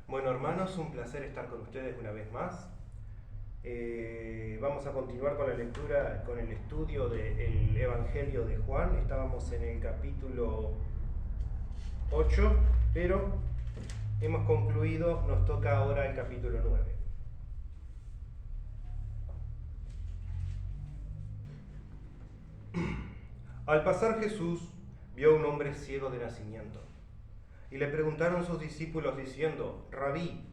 Bueno, hermanos, un placer estar con ustedes una vez más. Vamos a continuar con la lectura, con el estudio del Evangelio de Juan. Estábamos en el capítulo 8, pero hemos concluido, nos toca ahora el capítulo 9. Al pasar Jesús vio a un hombre ciego de nacimiento, y le preguntaron sus discípulos diciendo: Rabí,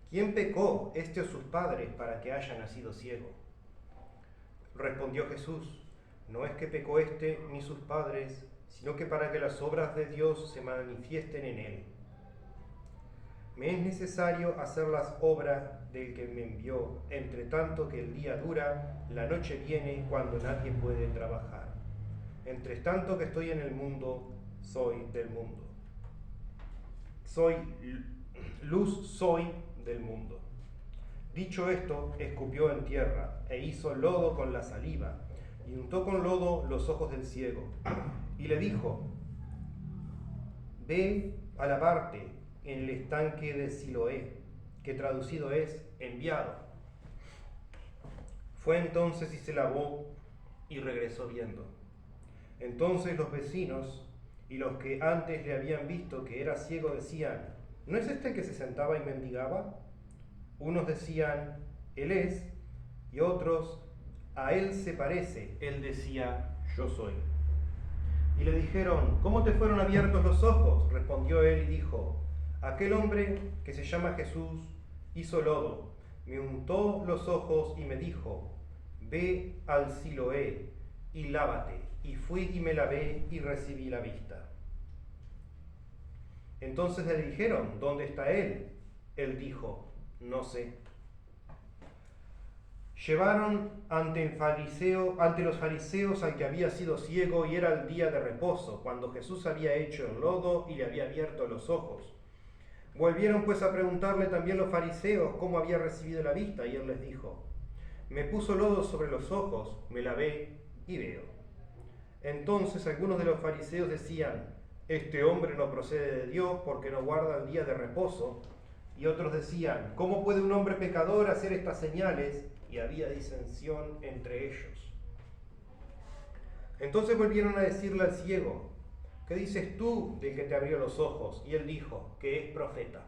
¿quién pecó, este o sus padres, para que haya nacido ciego? Respondió Jesús: no es que pecó este ni sus padres, sino que para que las obras de Dios se manifiesten en él. Me es necesario hacer las obras del que me envió, entre tanto que el día dura, la noche viene cuando nadie puede trabajar. Entre tanto que estoy en el mundo, soy del mundo. Soy del mundo. Dicho esto, escupió en tierra, e hizo lodo con la saliva, y untó con lodo los ojos del ciego, y le dijo: ve a lavarte en el estanque de Siloé, que traducido es enviado. Fue entonces y se lavó, y regresó viendo. Entonces los vecinos y los que antes le habían visto que era ciego decían: ¿no es este el que se sentaba y mendigaba? Unos decían: él es, y otros: a él se parece. Él decía: yo soy. Y le dijeron: ¿cómo te fueron abiertos los ojos? Respondió él y dijo: aquel hombre que se llama Jesús hizo lodo, me untó los ojos y me dijo: ve al Siloé y lávate. Y fui y me lavé y recibí la vista. Entonces le dijeron: ¿dónde está él? Él dijo: no sé. Llevaron ante los fariseos al que había sido ciego, y era el día de reposo, cuando Jesús había hecho el lodo y le había abierto los ojos. Volvieron pues a preguntarle también los fariseos cómo había recibido la vista, y él les dijo: me puso lodo sobre los ojos, me lavé y veo. Entonces algunos de los fariseos decían: este hombre no procede de Dios, porque no guarda el día de reposo. Y otros decían: ¿cómo puede un hombre pecador hacer estas señales? Y había disensión entre ellos. Entonces volvieron a decirle al ciego: ¿qué dices tú del que te abrió los ojos? Y él dijo: que es profeta.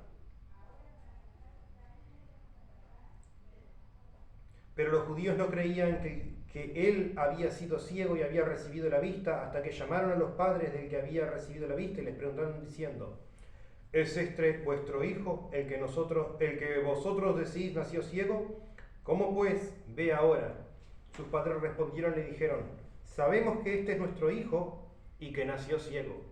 Pero los judíos no creían que él había sido ciego y había recibido la vista, hasta que llamaron a los padres del que había recibido la vista y les preguntaron diciendo: ¿es este vuestro hijo, el que vosotros decís nació ciego? ¿Cómo pues ve ahora? Sus padres respondieron y le dijeron: sabemos que este es nuestro hijo y que nació ciego.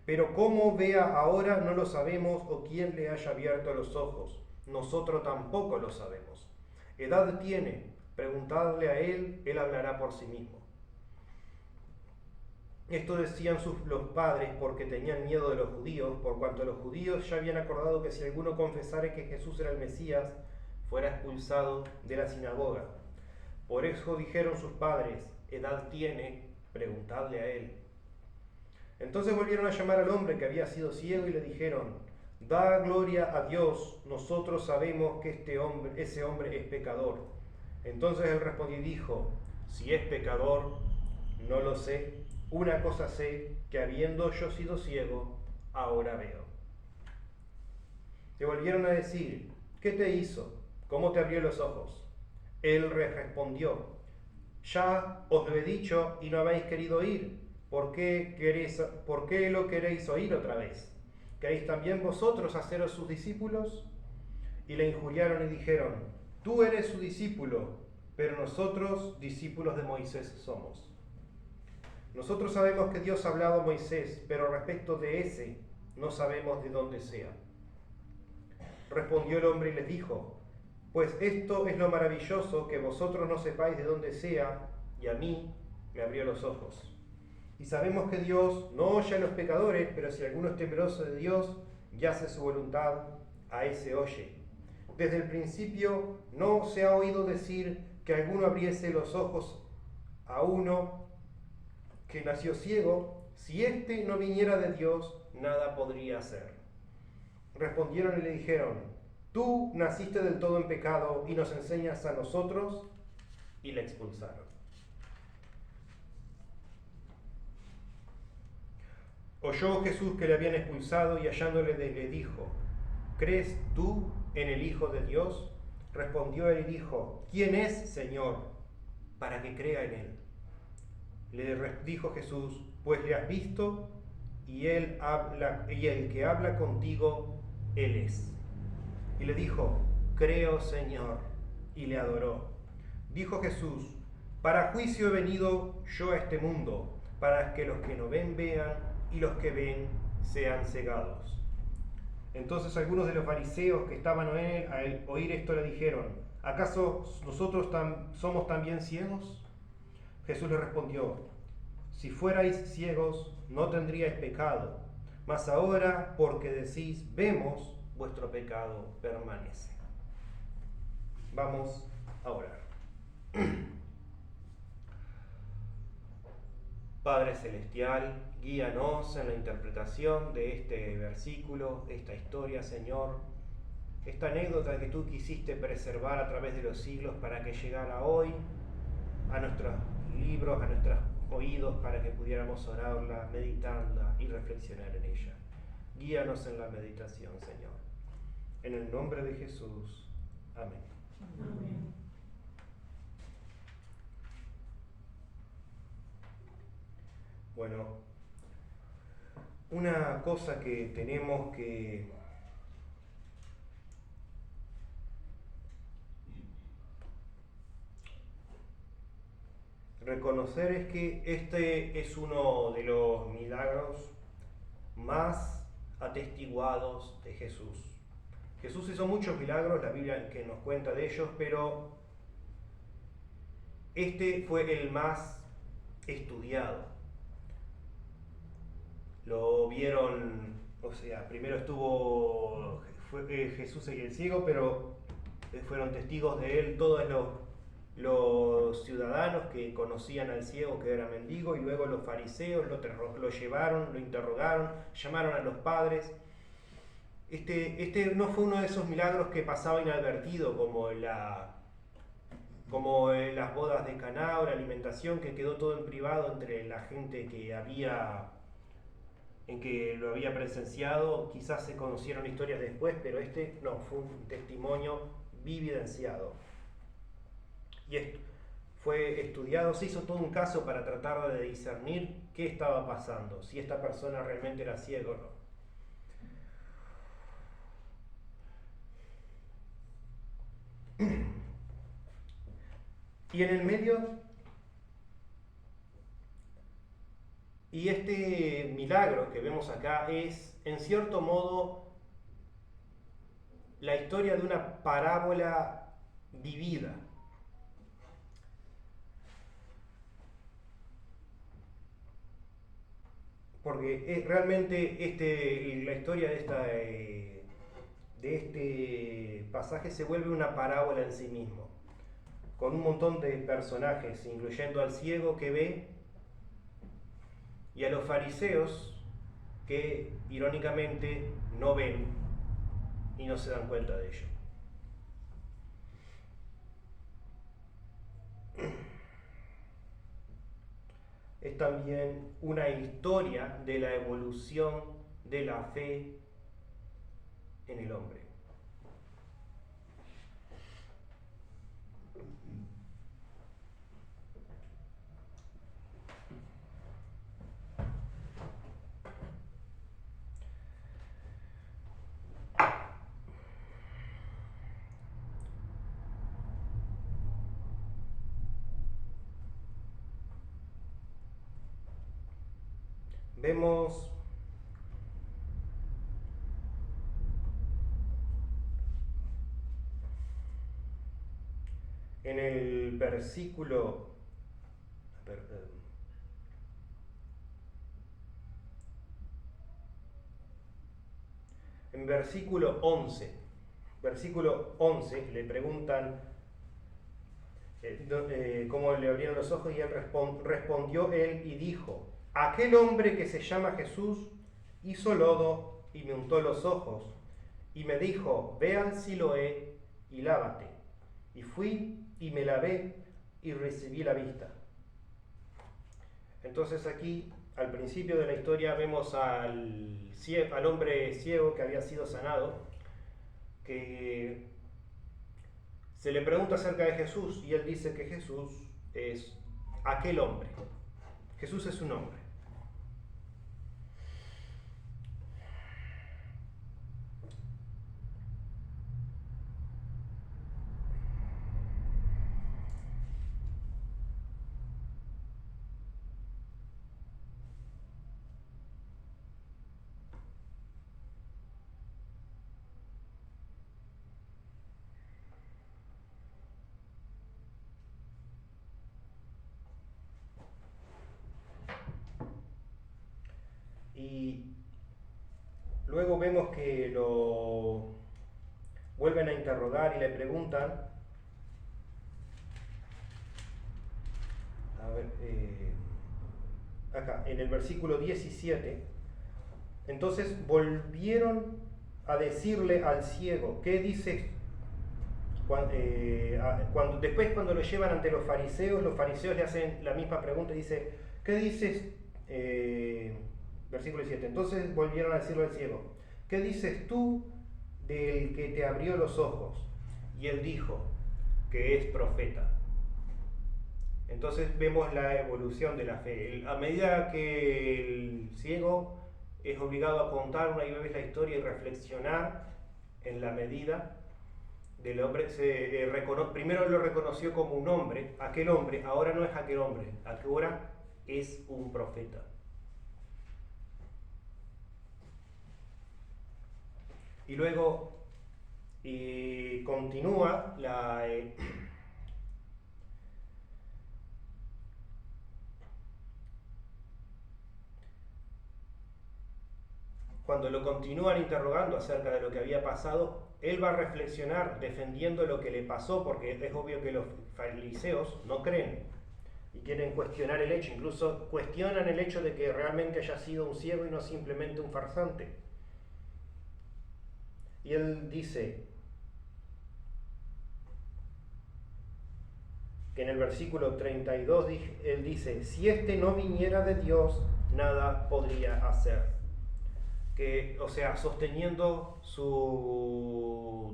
Pero cómo vea ahora no lo sabemos, o quién le haya abierto los ojos. Nosotros tampoco lo sabemos. Edad tiene, preguntadle a él, él hablará por sí mismo. Esto decían los padres porque tenían miedo de los judíos, por cuanto los judíos ya habían acordado que si alguno confesara que Jesús era el Mesías, fuera expulsado de la sinagoga. Por eso dijeron sus padres: edad tiene, preguntadle a él. Entonces volvieron a llamar al hombre que había sido ciego y le dijeron: da gloria a Dios, nosotros sabemos que ese hombre es pecador. Entonces él respondió y dijo: si es pecador, no lo sé. Una cosa sé, que habiendo yo sido ciego, ahora veo. Le volvieron a decir: ¿qué te hizo? ¿Cómo te abrió los ojos? Él respondió: ya os lo he dicho y no habéis querido oír. ¿Por qué lo queréis oír otra vez? ¿Queréis también vosotros haceros sus discípulos? Y le injuriaron y dijeron: tú eres su discípulo, pero nosotros discípulos de Moisés somos. Nosotros sabemos que Dios ha hablado a Moisés, pero respecto de ese no sabemos de dónde sea. Respondió el hombre y les dijo: pues esto es lo maravilloso, que vosotros no sepáis de dónde sea, y a mí me abrió los ojos. Y sabemos que Dios no oye a los pecadores, pero si alguno es temeroso de Dios y hace su voluntad, a ese oye. Desde el principio no se ha oído decir que alguno abriese los ojos a uno que nació ciego. Si éste no viniera de Dios, nada podría hacer. respondieron y le dijeron: tú naciste del todo en pecado y nos enseñas a nosotros. Y le expulsaron. Oyó Jesús que le habían expulsado y hallándole le dijo: ¿crees tú en el Hijo de Dios? Respondió él y dijo: ¿quién es, Señor, para que crea en él? Le dijo Jesús: pues le has visto y el que habla contigo, él es. Y le dijo: creo, Señor, y le adoró. Dijo Jesús: para juicio he venido yo a este mundo, para que los que no ven vean y los que ven sean cegados. Entonces algunos de los fariseos que estaban al oír esto le dijeron: ¿acaso nosotros somos también ciegos? Jesús le respondió: si fuerais ciegos no tendríais pecado, mas ahora porque decís vemos, vuestro pecado permanece. Vamos a orar. Padre Celestial, guíanos en la interpretación de este versículo, esta historia, Señor, esta anécdota que tú quisiste preservar a través de los siglos para que llegara hoy a nuestros libros, a nuestros oídos, para que pudiéramos orarla, meditarla y reflexionar en ella. Guíanos en la meditación, Señor. En el nombre de Jesús. Amén. Amén. Bueno, una cosa que tenemos que reconocer es que este es uno de los milagros más atestiguados de Jesús. Jesús hizo muchos milagros, la Biblia que nos cuenta de ellos, pero este fue el más estudiado. Lo vieron, primero fue Jesús y el ciego, pero fueron testigos de él todos los ciudadanos que conocían al ciego que era mendigo, y luego los fariseos lo llevaron, lo interrogaron, llamaron a los padres. Este no fue uno de esos milagros que pasaba inadvertido como en las bodas de Caná o la alimentación, que quedó todo en privado entre la gente que lo había presenciado. Quizás se conocieron historias después, pero este no, fue un testimonio vivenciado. Y esto fue estudiado, se hizo todo un caso para tratar de discernir qué estaba pasando, si esta persona realmente era ciego o no. Y en el medio, y este milagro que vemos acá es, en cierto modo, la historia de una parábola vivida. Porque realmente la historia de este pasaje se vuelve una parábola en sí mismo, con un montón de personajes, incluyendo al ciego que ve y a los fariseos que irónicamente no ven y no se dan cuenta de ello. Es también una historia de la evolución de la fe en el hombre. Vemos en el versículo, en versículo 11 le preguntan cómo le abrieron los ojos, y él respondió él y dijo: aquel hombre que se llama Jesús hizo lodo y me untó los ojos y me dijo, ve al Siloé y lávate. Y fui y me lavé y recibí la vista. Entonces aquí, al principio de la historia, vemos al hombre ciego que había sido sanado, que se le pregunta acerca de Jesús y él dice que Jesús es aquel hombre. Jesús es un hombre. Y luego vemos que lo vuelven a interrogar y le preguntan, a ver, acá, en el versículo 17, entonces volvieron a decirle al ciego, ¿qué dices? Después cuando lo llevan ante los fariseos le hacen la misma pregunta y dice, ¿qué dices? Versículo 7, entonces volvieron a decirle al ciego, ¿qué dices tú del que te abrió los ojos? Y él dijo que es profeta. Entonces vemos la evolución de la fe. A medida que el ciego es obligado a contar una y otra vez la historia y reflexionar en la medida del hombre, primero lo reconoció como un hombre, aquel hombre, ahora no es aquel hombre, ahora es un profeta. Y luego continúa cuando lo continúan interrogando acerca de lo que había pasado, él va a reflexionar defendiendo lo que le pasó, porque es obvio que los fariseos no creen y quieren cuestionar el hecho, incluso cuestionan el hecho de que realmente haya sido un ciego y no simplemente un farsante. Y él dice que en el versículo 32, él dice, si este no viniera de Dios, nada podría hacer. O sea, sosteniendo su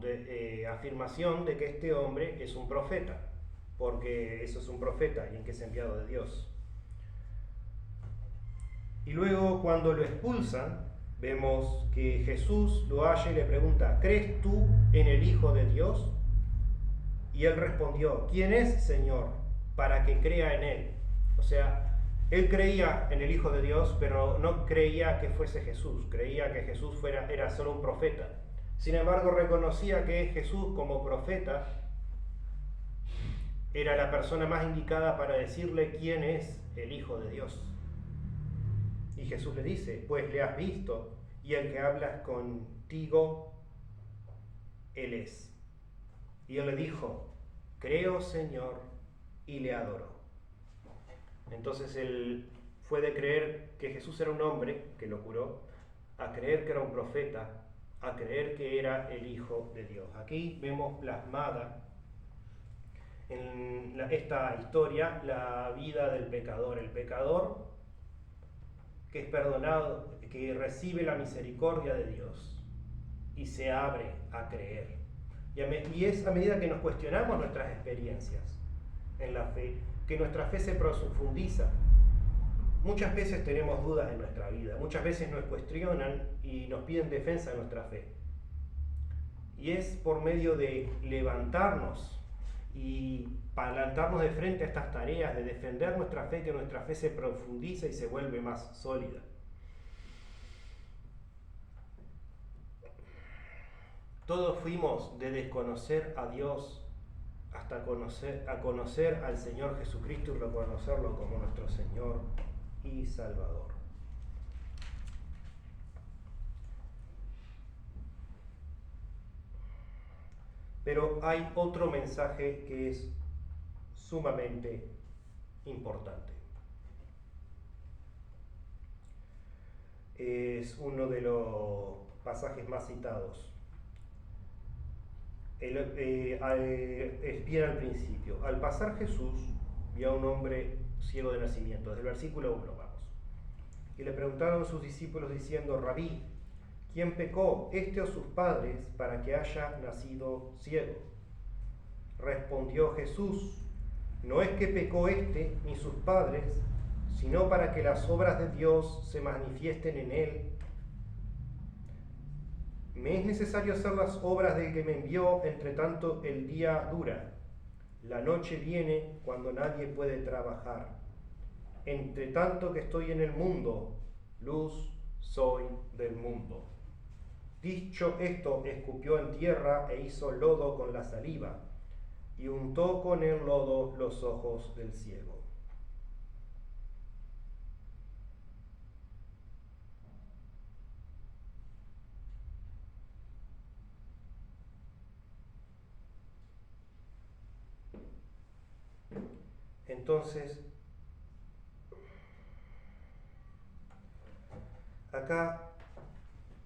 afirmación de que este hombre es un profeta, porque eso es un profeta, alguien que es enviado de Dios. Y luego cuando lo expulsan, vemos que Jesús lo halla y le pregunta, ¿crees tú en el Hijo de Dios? Y él respondió, ¿quién es, Señor, para que crea en él? O sea, él creía en el Hijo de Dios, pero no creía que fuese Jesús, creía que Jesús era solo un profeta. Sin embargo, reconocía que Jesús como profeta era la persona más indicada para decirle quién es el Hijo de Dios. Y Jesús le dice, pues le has visto, y el que hablas contigo, él es. Y él le dijo, creo, Señor, y le adoró. Entonces él fue de creer que Jesús era un hombre que lo curó, a creer que era un profeta, a creer que era el Hijo de Dios. Aquí vemos plasmada en esta historia la vida del pecador. El pecador que es perdonado, que recibe la misericordia de Dios y se abre a creer. Y es a medida que nos cuestionamos nuestras experiencias en la fe, que nuestra fe se profundiza. Muchas veces tenemos dudas en nuestra vida, muchas veces nos cuestionan y nos piden defensa de nuestra fe. Y es por medio de levantarnos y plantarnos de frente a estas tareas, de defender nuestra fe, que nuestra fe se profundiza y se vuelve más sólida. Todos fuimos de desconocer a Dios hasta conocer al Señor Jesucristo y reconocerlo como nuestro Señor y Salvador. Pero hay otro mensaje que es sumamente importante. Es uno de los pasajes más citados Bien al principio. Al pasar Jesús vio a un hombre ciego de nacimiento. Desde el versículo 1 vamos. Y le preguntaron sus discípulos diciendo: Rabí, ¿quién pecó, este o sus padres, para que haya nacido ciego? Respondió Jesús: no es que pecó este ni sus padres, sino para que las obras de Dios se manifiesten en él. Me es necesario hacer las obras del que me envió, entre tanto el día dura. La noche viene cuando nadie puede trabajar. Entre tanto que estoy en el mundo, luz soy del mundo. Dicho esto, escupió en tierra e hizo lodo con la saliva, y untó con el lodo los ojos del ciego. Entonces, acá,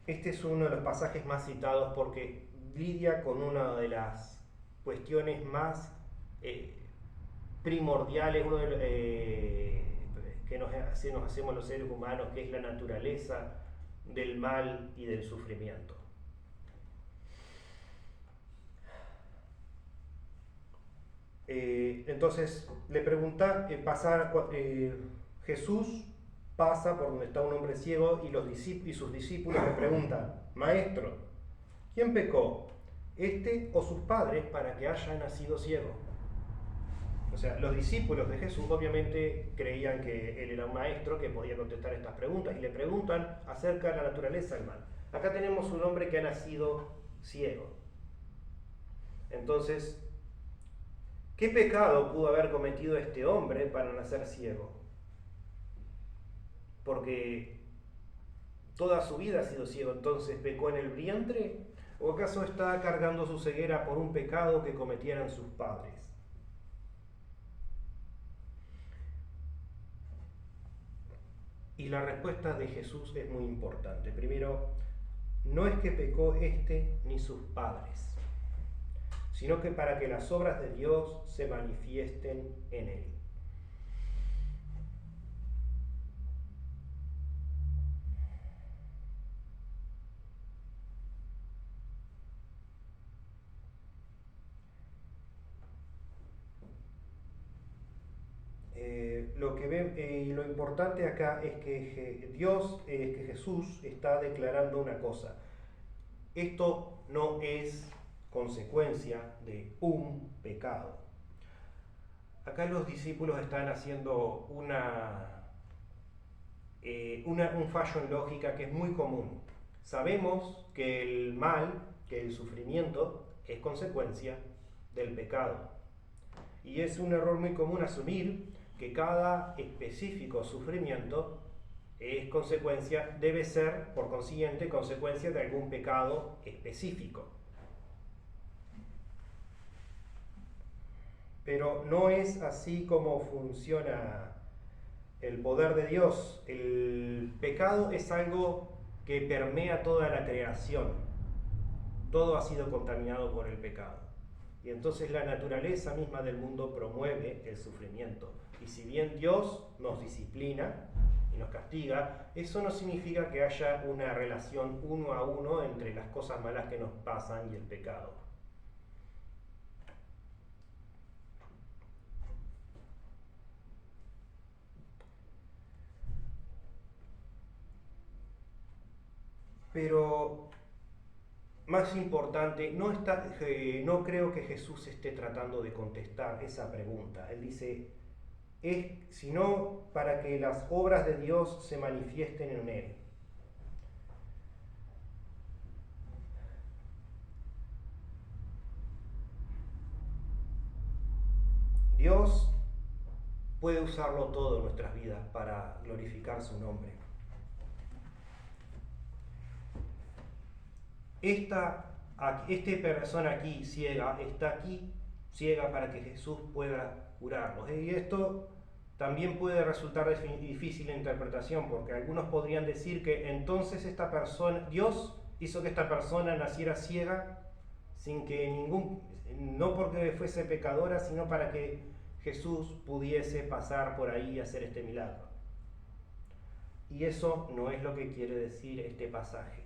este es uno de los pasajes más citados porque lidia con una de las cuestiones más primordiales, que nos hacemos los seres humanos, que es la naturaleza del mal y del sufrimiento. Entonces le pregunta, Jesús pasa por donde está un hombre ciego y sus discípulos le preguntan: Maestro, ¿quién pecó, este o sus padres, para que haya nacido ciego? O sea, los discípulos de Jesús obviamente creían que él era un maestro que podía contestar estas preguntas y le preguntan acerca de la naturaleza del mal. Acá tenemos un hombre que ha nacido ciego. Entonces, ¿qué pecado pudo haber cometido este hombre para nacer ciego? Porque toda su vida ha sido ciego, entonces ¿pecó en el vientre? ¿O acaso está cargando su ceguera por un pecado que cometieran sus padres? Y la respuesta de Jesús es muy importante. Primero, no es que pecó este ni sus padres, sino que para que las obras de Dios se manifiesten en él. Lo importante acá es que Jesús está declarando una cosa. Esto no es consecuencia de un pecado. Acá los discípulos están haciendo un fallo en lógica que es muy común. Sabemos que el mal, que el sufrimiento, es consecuencia del pecado. Y es un error muy común asumir que cada específico sufrimiento debe ser, por consiguiente, consecuencia de algún pecado específico. Pero no es así como funciona el poder de Dios. El pecado es algo que permea toda la creación. Todo ha sido contaminado por el pecado. Y entonces la naturaleza misma del mundo promueve el sufrimiento. Y si bien Dios nos disciplina y nos castiga, eso no significa que haya una relación uno a uno entre las cosas malas que nos pasan y el pecado. Pero más importante, no creo que Jesús esté tratando de contestar esa pregunta. Él dice, sino para que las obras de Dios se manifiesten en él. Dios puede usarlo todo en nuestras vidas para glorificar su nombre. Esta persona aquí ciega está aquí ciega para que Jesús pueda curarlos. Y esto también puede resultar difícil de interpretación, porque algunos podrían decir que entonces Dios hizo que esta persona naciera ciega sin que no porque fuese pecadora, sino para que Jesús pudiese pasar por ahí y hacer este milagro. Y eso no es lo que quiere decir este pasaje.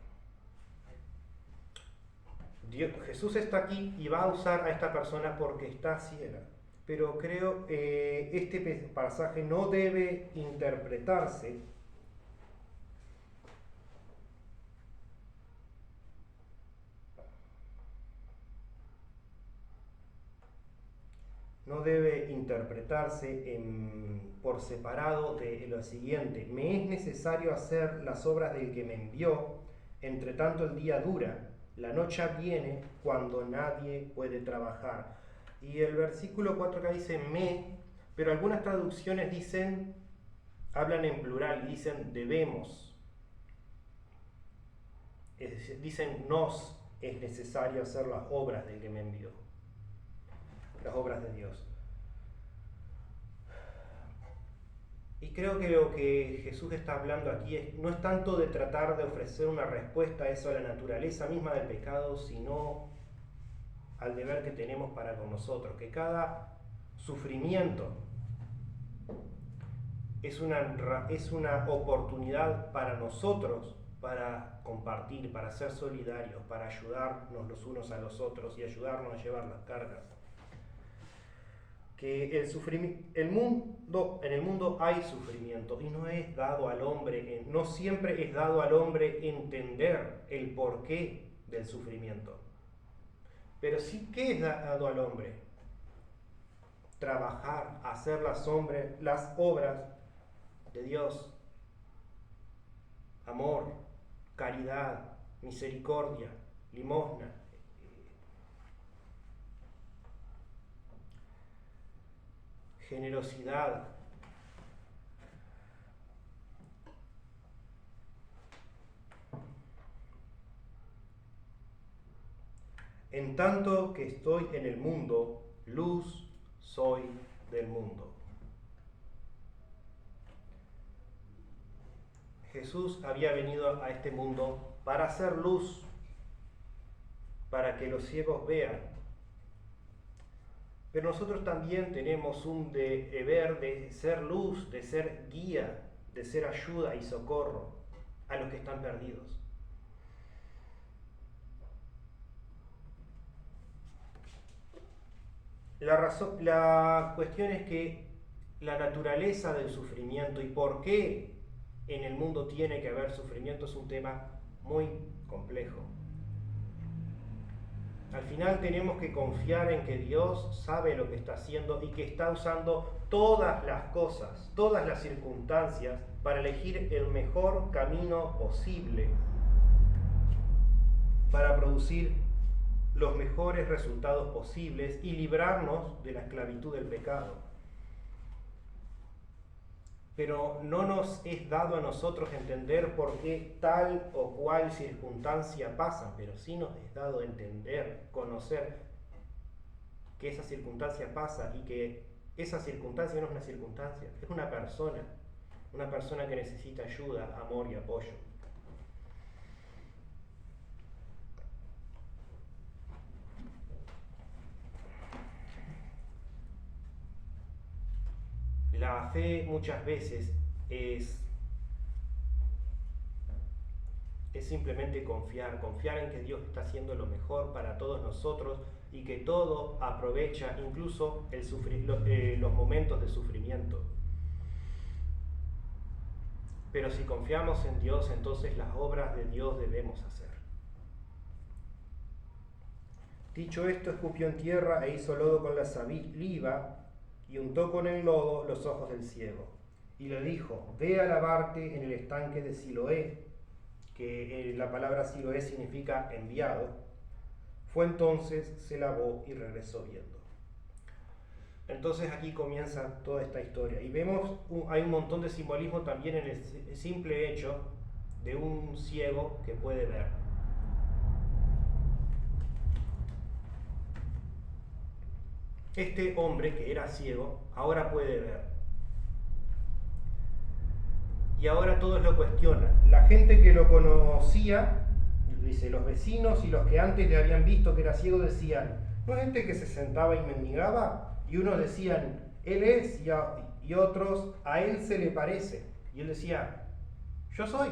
Jesús está aquí y va a usar a esta persona porque está ciega. Pero creo que este pasaje no debe interpretarse por separado de lo siguiente. Me es necesario hacer las obras del que me envió, entre tanto el día dura, la noche viene cuando nadie puede trabajar. Y el versículo 4 acá dice me, pero algunas traducciones hablan en plural y dicen debemos. Dicen nos es necesario hacer las obras del que me envió. Las obras de Dios. Y creo que lo que Jesús está hablando aquí no es tanto de tratar de ofrecer una respuesta a eso, a la naturaleza misma del pecado, sino al deber que tenemos para con nosotros, que cada sufrimiento es una oportunidad para nosotros para compartir, para ser solidarios, para ayudarnos los unos a los otros y ayudarnos a llevar las cargas. Que en el mundo hay sufrimiento y no es dado al hombre, no siempre es dado al hombre entender el porqué del sufrimiento. Pero sí que es dado al hombre trabajar, hacer las obras de Dios. Amor, caridad, misericordia, limosna. Generosidad. En tanto que estoy en el mundo, luz soy del mundo. Jesús había venido a este mundo para hacer luz, para que los ciegos vean. Pero nosotros también tenemos un deber de ser luz, de ser guía, de ser ayuda y socorro a los que están perdidos. La cuestión es que la naturaleza del sufrimiento y por qué en el mundo tiene que haber sufrimiento es un tema muy complejo. Al final tenemos que confiar en que Dios sabe lo que está haciendo y que está usando todas las cosas, todas las circunstancias para elegir el mejor camino posible para producir los mejores resultados posibles y librarnos de la esclavitud del pecado. Pero no nos es dado a nosotros entender por qué tal o cual circunstancia pasa, pero sí nos es dado entender, conocer que esa circunstancia pasa y que esa circunstancia no es una circunstancia, es una persona que necesita ayuda, amor y apoyo. La fe muchas veces es simplemente confiar en que Dios está haciendo lo mejor para todos nosotros y que todo aprovecha incluso los momentos de sufrimiento. Pero si confiamos en Dios, entonces las obras de Dios debemos hacer. Dicho esto, escupió en tierra e hizo lodo con la saliva y untó con el lodo los ojos del ciego. Y le dijo, ve a lavarte en el estanque de Siloé, que la palabra Siloé significa enviado. Fue entonces, se lavó y regresó viendo. Entonces aquí comienza toda esta historia. Y vemos, hay un montón de simbolismo también en el simple hecho de un ciego que puede ver. Este hombre que era ciego, ahora puede ver. Y ahora todos lo cuestionan. La gente que lo conocía Dice, los vecinos y los que antes le habían visto que era ciego decían, ¿no es este que se sentaba y mendigaba? Y unos decían, él es, y otros, a él se le parece. Y él decía, yo soy.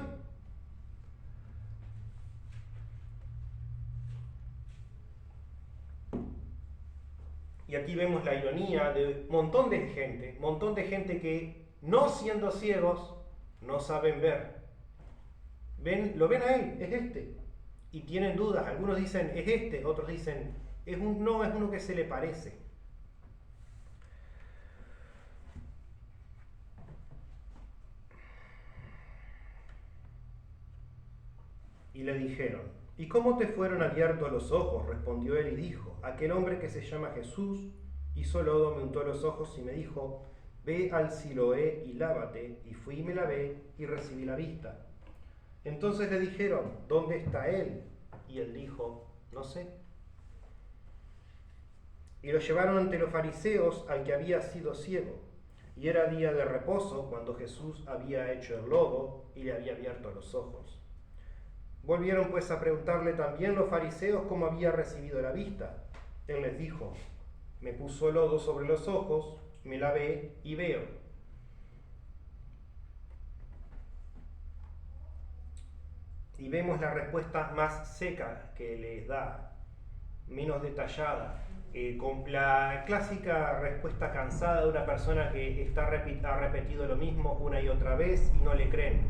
Y aquí vemos la ironía de un montón de gente que no siendo ciegos, no saben ver. Lo ven a él, es este. Y tienen dudas, algunos dicen, es este, otros dicen, no, es uno que se le parece. Y le dijeron, ¿y cómo te fueron abiertos los ojos? Respondió él y dijo, aquel hombre que se llama Jesús hizo lodo, me untó los ojos y me dijo, ve al Siloé y lávate. Y fui y me lavé y recibí la vista. Entonces le dijeron, ¿dónde está él? Y él dijo, no sé. Y lo llevaron ante los fariseos al que había sido ciego. Y era día de reposo cuando Jesús había hecho el lodo y le había abierto los ojos. Volvieron pues a preguntarle también los fariseos cómo había recibido la vista. Él les dijo, me puso lodo sobre los ojos, me lavé y veo. Y vemos la respuesta más seca que les da, menos detallada, con la clásica respuesta cansada de una persona que ha repetido lo mismo una y otra vez y no le creen.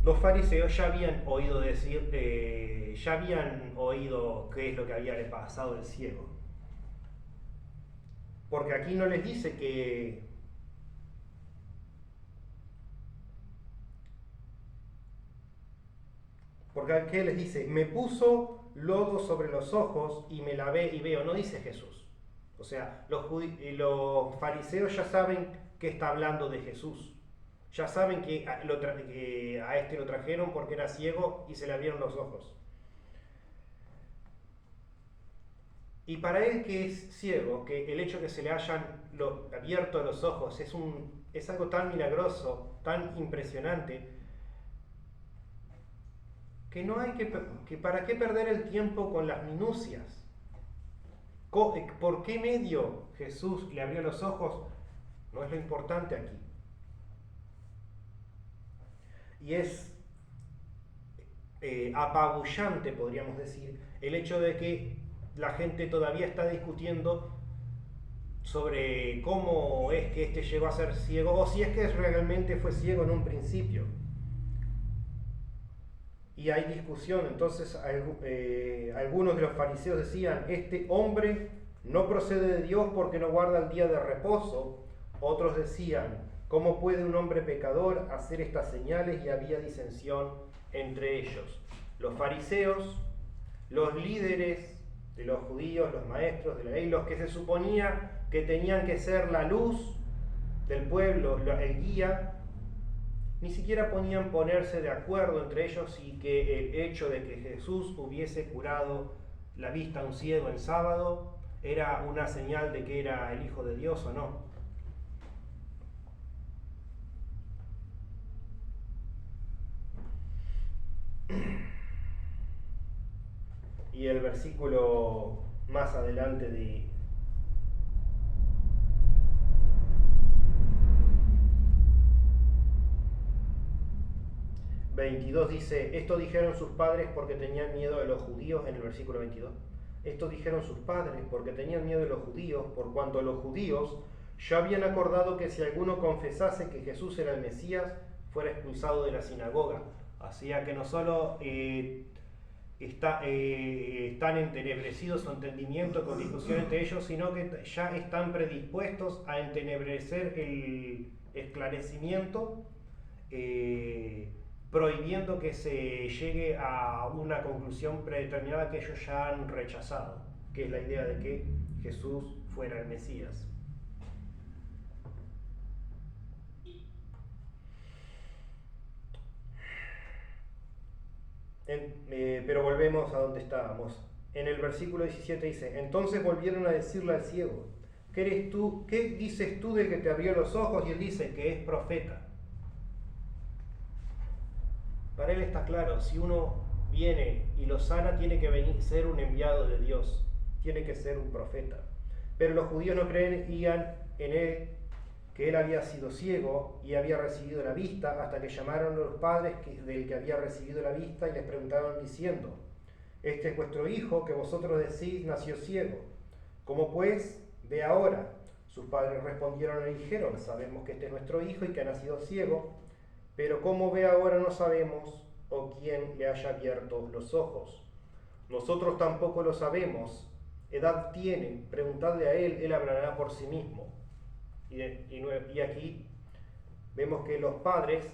Los fariseos ya habían oído decir, ya habían oído qué es lo que había le pasado al ciego. Porque aquí no les dice que porque aquí les dice, me puso lodo sobre los ojos y me lavé y veo, no dice Jesús. O sea, los fariseos ya saben que está hablando de Jesús. Ya saben que a este lo trajeron porque era ciego y se le abrieron los ojos. Y para él que es ciego, que el hecho de que se le hayan abierto los ojos es algo tan milagroso, tan impresionante, que no hay que para qué perder el tiempo con las minucias. ¿Por qué medio Jesús le abrió los ojos? No es lo importante aquí. Y es apabullante, podríamos decir, el hecho de que la gente todavía está discutiendo sobre cómo es que este llegó a ser ciego o si es que realmente fue ciego en un principio. Y hay discusión, entonces algunos de los fariseos decían, este hombre no procede de Dios porque no guarda el día de reposo. Otros decían, ¿cómo puede un hombre pecador hacer estas señales? Y había disensión entre ellos. Los fariseos, los líderes de los judíos, los maestros de la ley, los que se suponía que tenían que ser la luz del pueblo, el guía, ni siquiera podían ponerse de acuerdo entre ellos y que el hecho de que Jesús hubiese curado la vista a un ciego en sábado era una señal de que era el Hijo de Dios o no. Y el versículo más adelante de ...22 dice, esto dijeron sus padres porque tenían miedo de los judíos, en el versículo 22. Esto dijeron sus padres porque tenían miedo de los judíos, por cuanto los judíos ya habían acordado que si alguno confesase que Jesús era el Mesías, fuera expulsado de la sinagoga. Así que no solo están entenebrecidos su entendimiento con discusión entre ellos, sino que ya están predispuestos a entenebrecer el esclarecimiento, prohibiendo que se llegue a una conclusión predeterminada que ellos ya han rechazado, que es la idea de que Jesús fuera el Mesías. Pero volvemos a donde estábamos. En el versículo 17 dice, entonces volvieron a decirle al ciego, ¿qué eres tú? ¿Qué dices tú del que te abrió los ojos? Y él dice que es profeta. Para él está claro, si uno viene y lo sana, tiene que venir, ser un enviado de Dios, tiene que ser un profeta. Pero los judíos no creían en él, que él había sido ciego y había recibido la vista, hasta que llamaron a los padres del que había recibido la vista y les preguntaron diciendo: este es vuestro hijo que vosotros decís nació ciego. ¿Cómo pues ve ahora? Sus padres respondieron y dijeron: sabemos que este es nuestro hijo y que ha nacido ciego, pero cómo ve ahora no sabemos, o quién le haya abierto los ojos. Nosotros tampoco lo sabemos. Edad tiene, preguntadle a él hablará por sí mismo. Y aquí vemos que los padres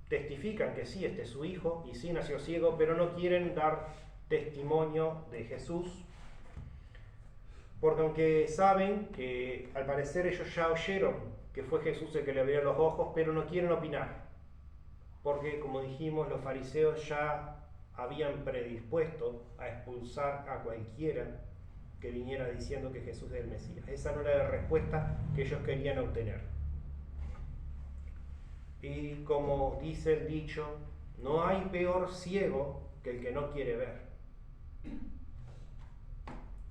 testifican que sí, este es su hijo, y sí nació ciego, pero no quieren dar testimonio de Jesús, porque aunque saben que al parecer ellos ya oyeron que fue Jesús el que le abrió los ojos, pero no quieren opinar, porque como dijimos, los fariseos ya habían predispuesto a expulsar a cualquiera que viniera diciendo que Jesús es el Mesías. Esa no era la respuesta que ellos querían obtener. Y como dice el dicho, no hay peor ciego que el que no quiere ver.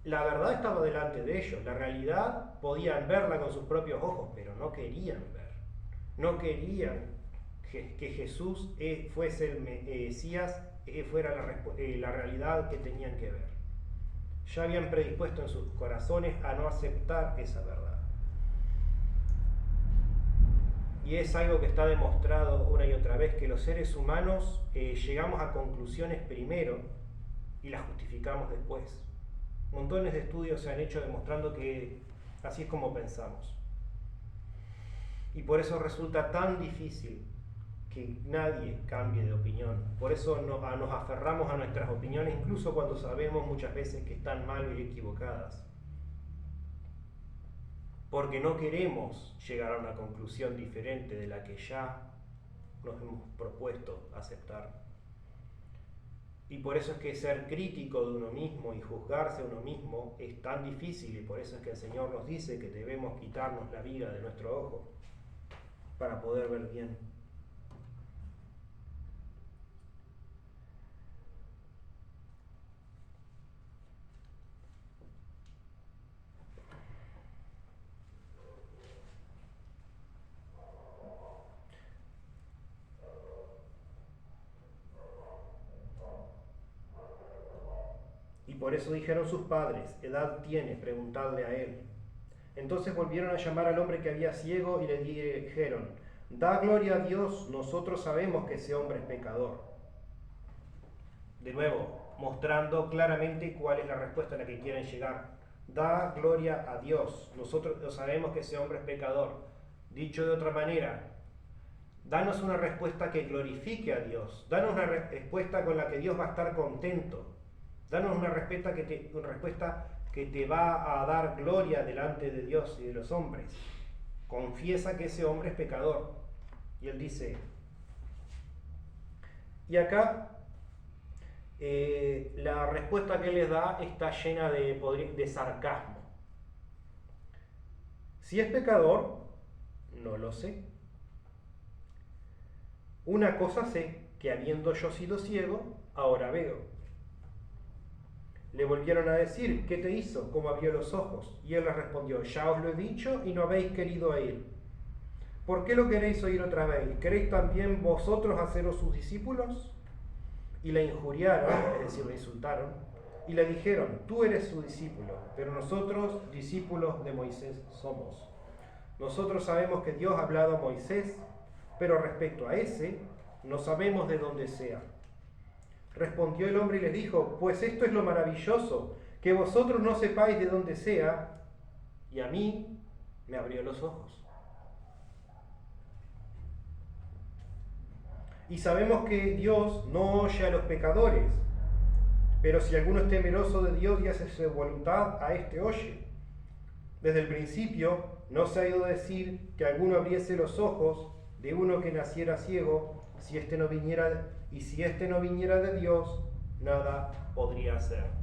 La verdad estaba delante de ellos, la realidad podían verla con sus propios ojos, pero no querían ver. No querían que Jesús fuese el Mesías, fuera la realidad que tenían que ver. Ya habían predispuesto en sus corazones a no aceptar esa verdad. Y es algo que está demostrado una y otra vez, que los seres humanos llegamos a conclusiones primero y las justificamos después. Montones de estudios se han hecho demostrando que así es como pensamos. Y por eso resulta tan difícil que nadie cambie de opinión. Por eso nos aferramos a nuestras opiniones, incluso cuando sabemos muchas veces que están mal y equivocadas. Porque no queremos llegar a una conclusión diferente de la que ya nos hemos propuesto aceptar. Y por eso es que ser crítico de uno mismo y juzgarse a uno mismo es tan difícil, y por eso es que el Señor nos dice que debemos quitarnos la viga de nuestro ojo para poder ver bien. Y por eso dijeron sus padres: edad tiene, preguntadle a él. Entonces volvieron a llamar al hombre que había ciego y le dijeron: da gloria a Dios, nosotros sabemos que ese hombre es pecador. De nuevo, mostrando claramente cuál es la respuesta a la que quieren llegar. Da gloria a Dios, nosotros sabemos que ese hombre es pecador. Dicho de otra manera, danos una respuesta que glorifique a Dios, danos una respuesta con la que Dios va a estar contento, danos una respuesta que te va a dar gloria delante de Dios y de los hombres. Confiesa que ese hombre es pecador. Y él dice, y acá la respuesta que él les da está llena de sarcasmo. Si es pecador, no lo sé. Una cosa sé, que habiendo yo sido ciego, ahora veo. Le volvieron a decir: ¿qué te hizo? ¿Cómo abrió los ojos? Y él les respondió: ya os lo he dicho y no habéis querido oír. ¿Por qué lo queréis oír otra vez? ¿Queréis también vosotros haceros sus discípulos? Y le injuriaron, es decir, le insultaron, y le dijeron: tú eres su discípulo, pero nosotros discípulos de Moisés somos. Nosotros sabemos que Dios ha hablado a Moisés, pero respecto a ese, no sabemos de dónde sea. Respondió el hombre y les dijo: pues esto es lo maravilloso, que vosotros no sepáis de dónde sea, y a mí me abrió los ojos. Y sabemos que Dios no oye a los pecadores, pero si alguno es temeroso de Dios y hace su voluntad, a éste oye. Desde el principio no se ha ido a decir que alguno abriese los ojos de uno que naciera ciego, si éste no viniera de Dios, nada podría hacer.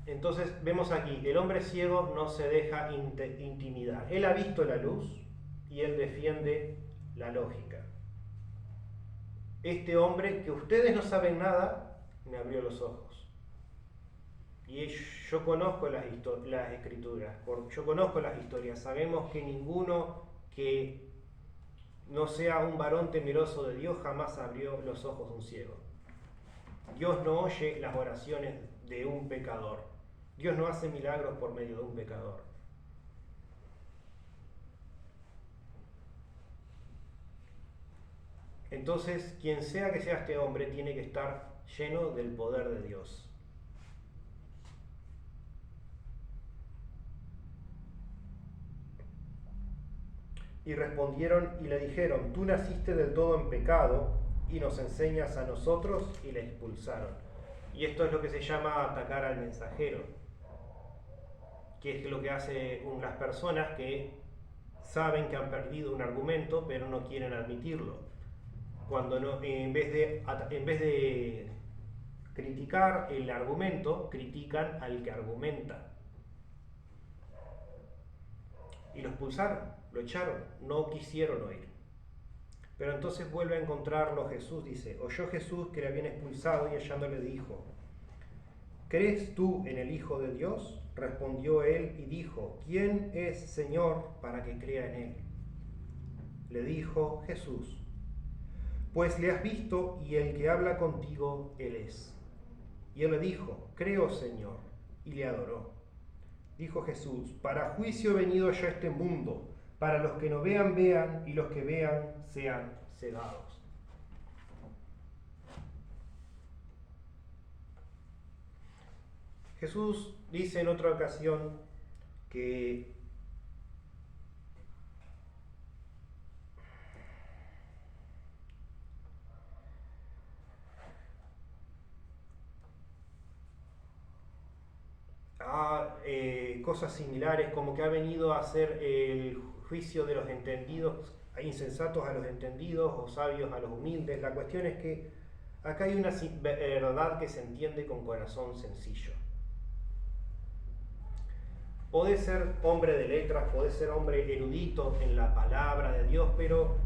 Entonces vemos aquí, el hombre ciego no se deja intimidar. Él ha visto la luz y él defiende la lógica. Este hombre, que ustedes no saben nada, me abrió los ojos. Y yo conozco las escrituras, yo conozco las historias. Sabemos que ninguno que no sea un varón temeroso de Dios jamás abrió los ojos de un ciego. Dios no oye las oraciones de un pecador. Dios no hace milagros por medio de un pecador. Entonces, quien sea que sea este hombre, tiene que estar lleno del poder de Dios. Y respondieron y le dijeron: tú naciste del todo en pecado y nos enseñas a nosotros, y le expulsaron. Y esto es lo que se llama atacar al mensajero, que es lo que hacen las personas que saben que han perdido un argumento pero no quieren admitirlo. Cuando no, en vez de criticar el argumento, critican al que argumenta. Y lo expulsaron, lo echaron, no quisieron oír. Pero entonces vuelve a encontrarlo Jesús, dice: oyó Jesús que le habían expulsado, y hallándole dijo: ¿crees tú en el Hijo de Dios? Respondió él y dijo: ¿quién es Señor para que crea en él? Le dijo Jesús: pues le has visto, y el que habla contigo, él es. Y él le dijo: creo, Señor, y le adoró. Dijo Jesús: para juicio he venido yo a este mundo, para los que no vean, vean, y los que vean, sean cegados. Jesús dice en otra ocasión que cosas similares, como que ha venido a hacer el juicio de los entendidos, insensatos a los entendidos, o sabios a los humildes. La cuestión es que acá hay una verdad que se entiende con corazón sencillo. Podés ser hombre de letras, podés ser hombre erudito en la palabra de Dios, pero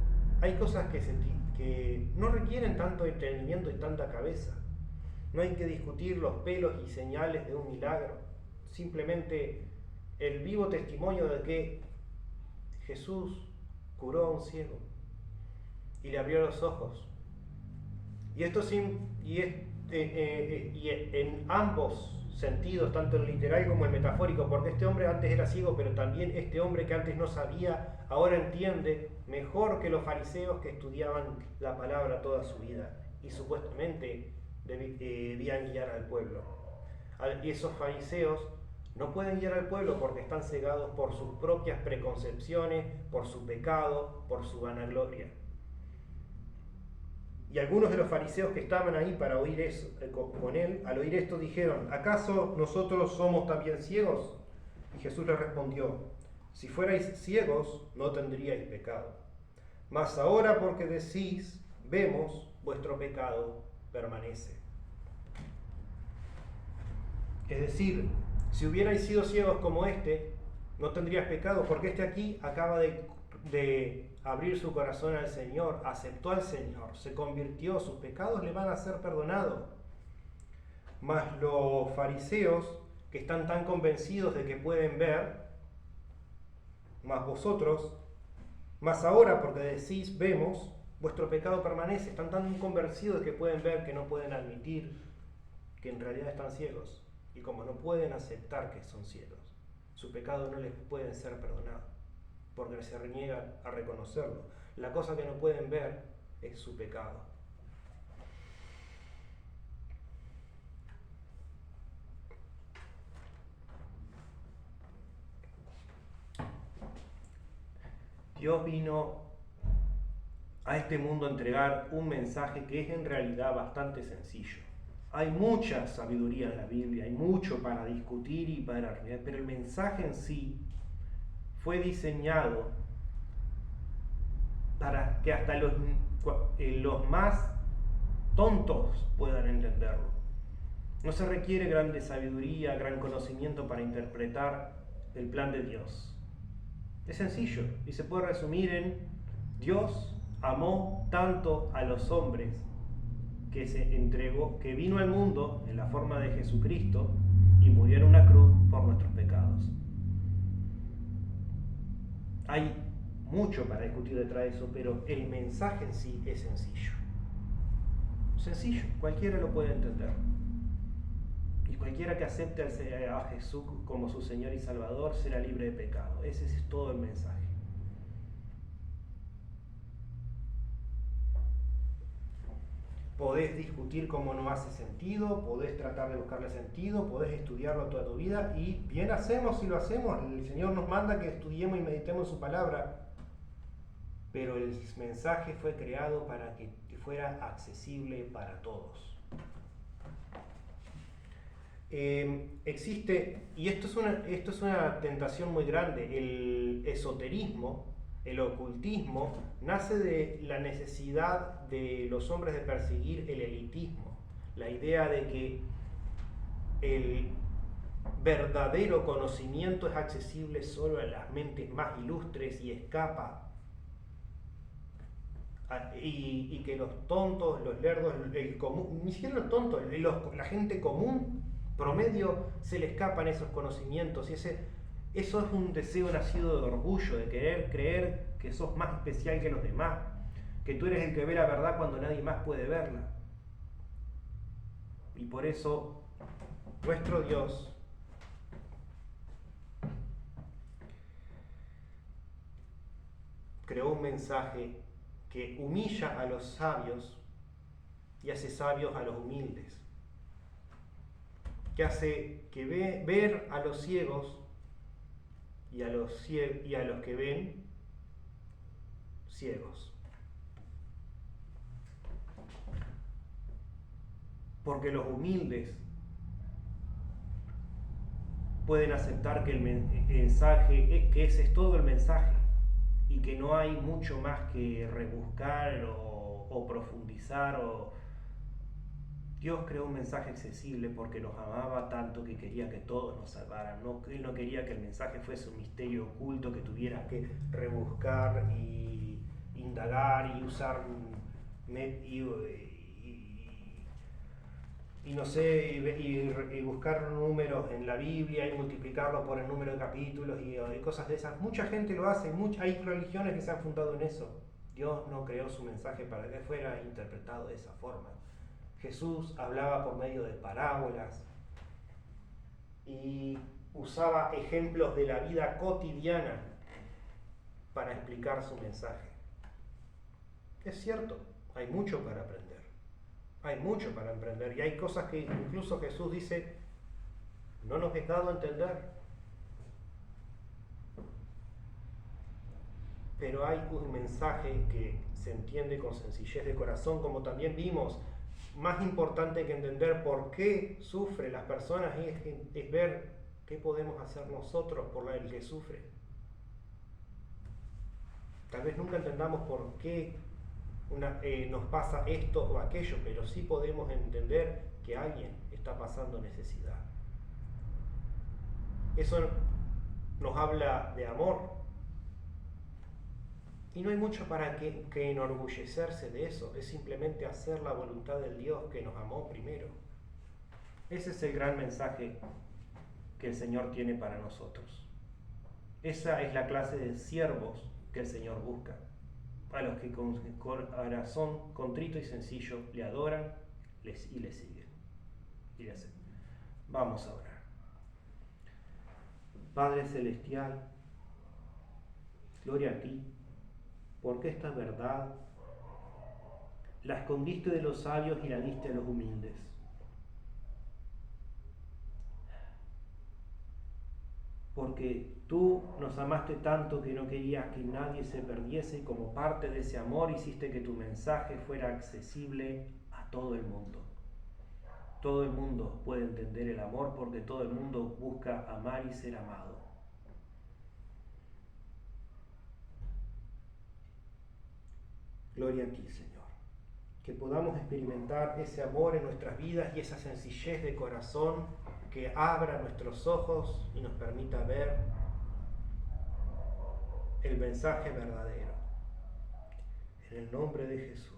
hay cosas que no requieren tanto entendimiento y tanta cabeza. No hay que discutir los pelos y señales de un milagro. Simplemente el vivo testimonio de que Jesús curó a un ciego y le abrió los ojos. Y esto en ambos sentidos, tanto el literal como el metafórico, porque este hombre antes era ciego, pero también este hombre que antes no sabía, ahora entiende mejor que los fariseos que estudiaban la palabra toda su vida y supuestamente debían guiar al pueblo. Y esos fariseos no pueden guiar al pueblo porque están cegados por sus propias preconcepciones, por su pecado, por su vanagloria. Y algunos de los fariseos que estaban ahí para oír eso, con él, al oír esto dijeron: ¿acaso nosotros somos también ciegos? Y Jesús les respondió: si fuerais ciegos, no tendríais pecado. Mas ahora, porque decís, vemos, vuestro pecado permanece. Es decir, si hubierais sido ciegos como este, no tendrías pecado, porque este aquí acaba de abrir su corazón al Señor, aceptó al Señor, se convirtió, sus pecados le van a ser perdonados. Mas los fariseos, que están tan convencidos de que pueden ver, mas vosotros, mas ahora, porque decís, vemos, vuestro pecado permanece. Están tan convencidos de que pueden ver que no pueden admitir que en realidad están ciegos. Y como no pueden aceptar que son ciegos, su pecado no les puede ser perdonado, porque se reniegan a reconocerlo. La cosa que no pueden ver es su pecado. Dios vino a este mundo a entregar un mensaje que es en realidad bastante sencillo. Hay mucha sabiduría en la Biblia, hay mucho para discutir y para arreglar, pero el mensaje en sí fue diseñado para que hasta los más tontos puedan entenderlo. No se requiere grande sabiduría, gran conocimiento para interpretar el plan de Dios. Es sencillo y se puede resumir en: Dios amó tanto a los hombres que se entregó, que vino al mundo en la forma de Jesucristo y murió en una cruz por nuestros pecados. Hay mucho para discutir detrás de eso, pero el mensaje en sí es sencillo. Sencillo, cualquiera lo puede entender. Y cualquiera que acepte a Jesús como su Señor y Salvador será libre de pecado. Ese es todo el mensaje. Podés discutir cómo no hace sentido, podés tratar de buscarle sentido, podés estudiarlo toda tu vida, y bien hacemos si lo hacemos. El Señor nos manda que estudiemos y meditemos su palabra, pero el mensaje fue creado para que fuera accesible para todos. Existe, y esto es una tentación muy grande, el esoterismo, el ocultismo, nace de la necesidad de los hombres de perseguir el elitismo, la idea de que el verdadero conocimiento es accesible solo a las mentes más ilustres y escapa, y que los tontos, los lerdos, el común, ni siquiera los tontos, la gente común, promedio, se le escapan esos conocimientos, y eso es un deseo nacido de orgullo, de querer creer que sos más especial que los demás, que tú eres el que ve la verdad cuando nadie más puede verla. Y por eso nuestro Dios creó un mensaje que humilla a los sabios y hace sabios a los humildes, que hace que ver a los ciegos y a los que ven ciegos. Porque los humildes pueden aceptar que el mensaje, que ese es todo el mensaje, y que no hay mucho más que rebuscar o profundizar. Dios creó un mensaje accesible porque nos amaba tanto que quería que todos nos salvaran. Él no quería que el mensaje fuese un misterio oculto que tuvieras que rebuscar y indagar y usar y no sé, y buscar números en la Biblia y multiplicarlo por el número de capítulos y cosas de esas. Mucha gente lo hace, hay religiones que se han fundado en eso. Dios no creó su mensaje para que fuera interpretado de esa forma. Jesús hablaba por medio de parábolas y usaba ejemplos de la vida cotidiana para explicar su mensaje. Es cierto, hay mucho para aprender. Hay mucho para emprender, y hay cosas que incluso Jesús dice: no nos es dado entender. Pero hay un mensaje que se entiende con sencillez de corazón, como también vimos. Más importante que entender por qué sufren las personas es ver qué podemos hacer nosotros por el que sufre. Tal vez nunca entendamos por qué nos pasa esto o aquello, pero sí podemos entender que alguien está pasando necesidad. Eso nos habla de amor, y no hay mucho para que enorgullecerse de eso. Es simplemente hacer la voluntad del Dios que nos amó primero. Ese es el gran mensaje que el Señor tiene para nosotros. Esa es la clase de siervos que el Señor busca, a los que con corazón contrito y sencillo le adoran y le siguen. Y le hacen. Vamos a orar. Padre Celestial, gloria a ti, porque esta verdad la escondiste de los sabios y la diste a los humildes. Porque tú nos amaste tanto que no querías que nadie se perdiese, y como parte de ese amor hiciste que tu mensaje fuera accesible a todo el mundo. Todo el mundo puede entender el amor porque todo el mundo busca amar y ser amado. Gloria a ti, Señor. que podamos experimentar ese amor en nuestras vidas y esa sencillez de corazón que abra nuestros ojos y nos permita ver el mensaje verdadero. En el nombre de Jesús.